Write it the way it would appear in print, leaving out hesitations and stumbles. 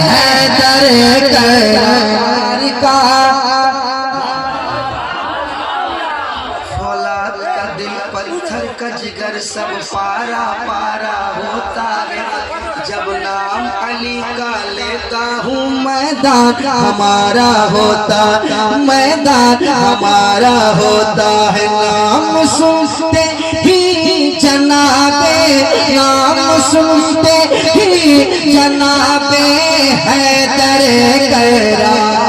हैदर करार का फौलाद का दिल पत्थर का जिगर सब पारा पारा होता है जब नाम अली का लेता हूँ मैदान हमारा होता मैदान हमारा होता है नाम सुनते ही जनाबे नाम सुनते ही जनाबे हैदर करार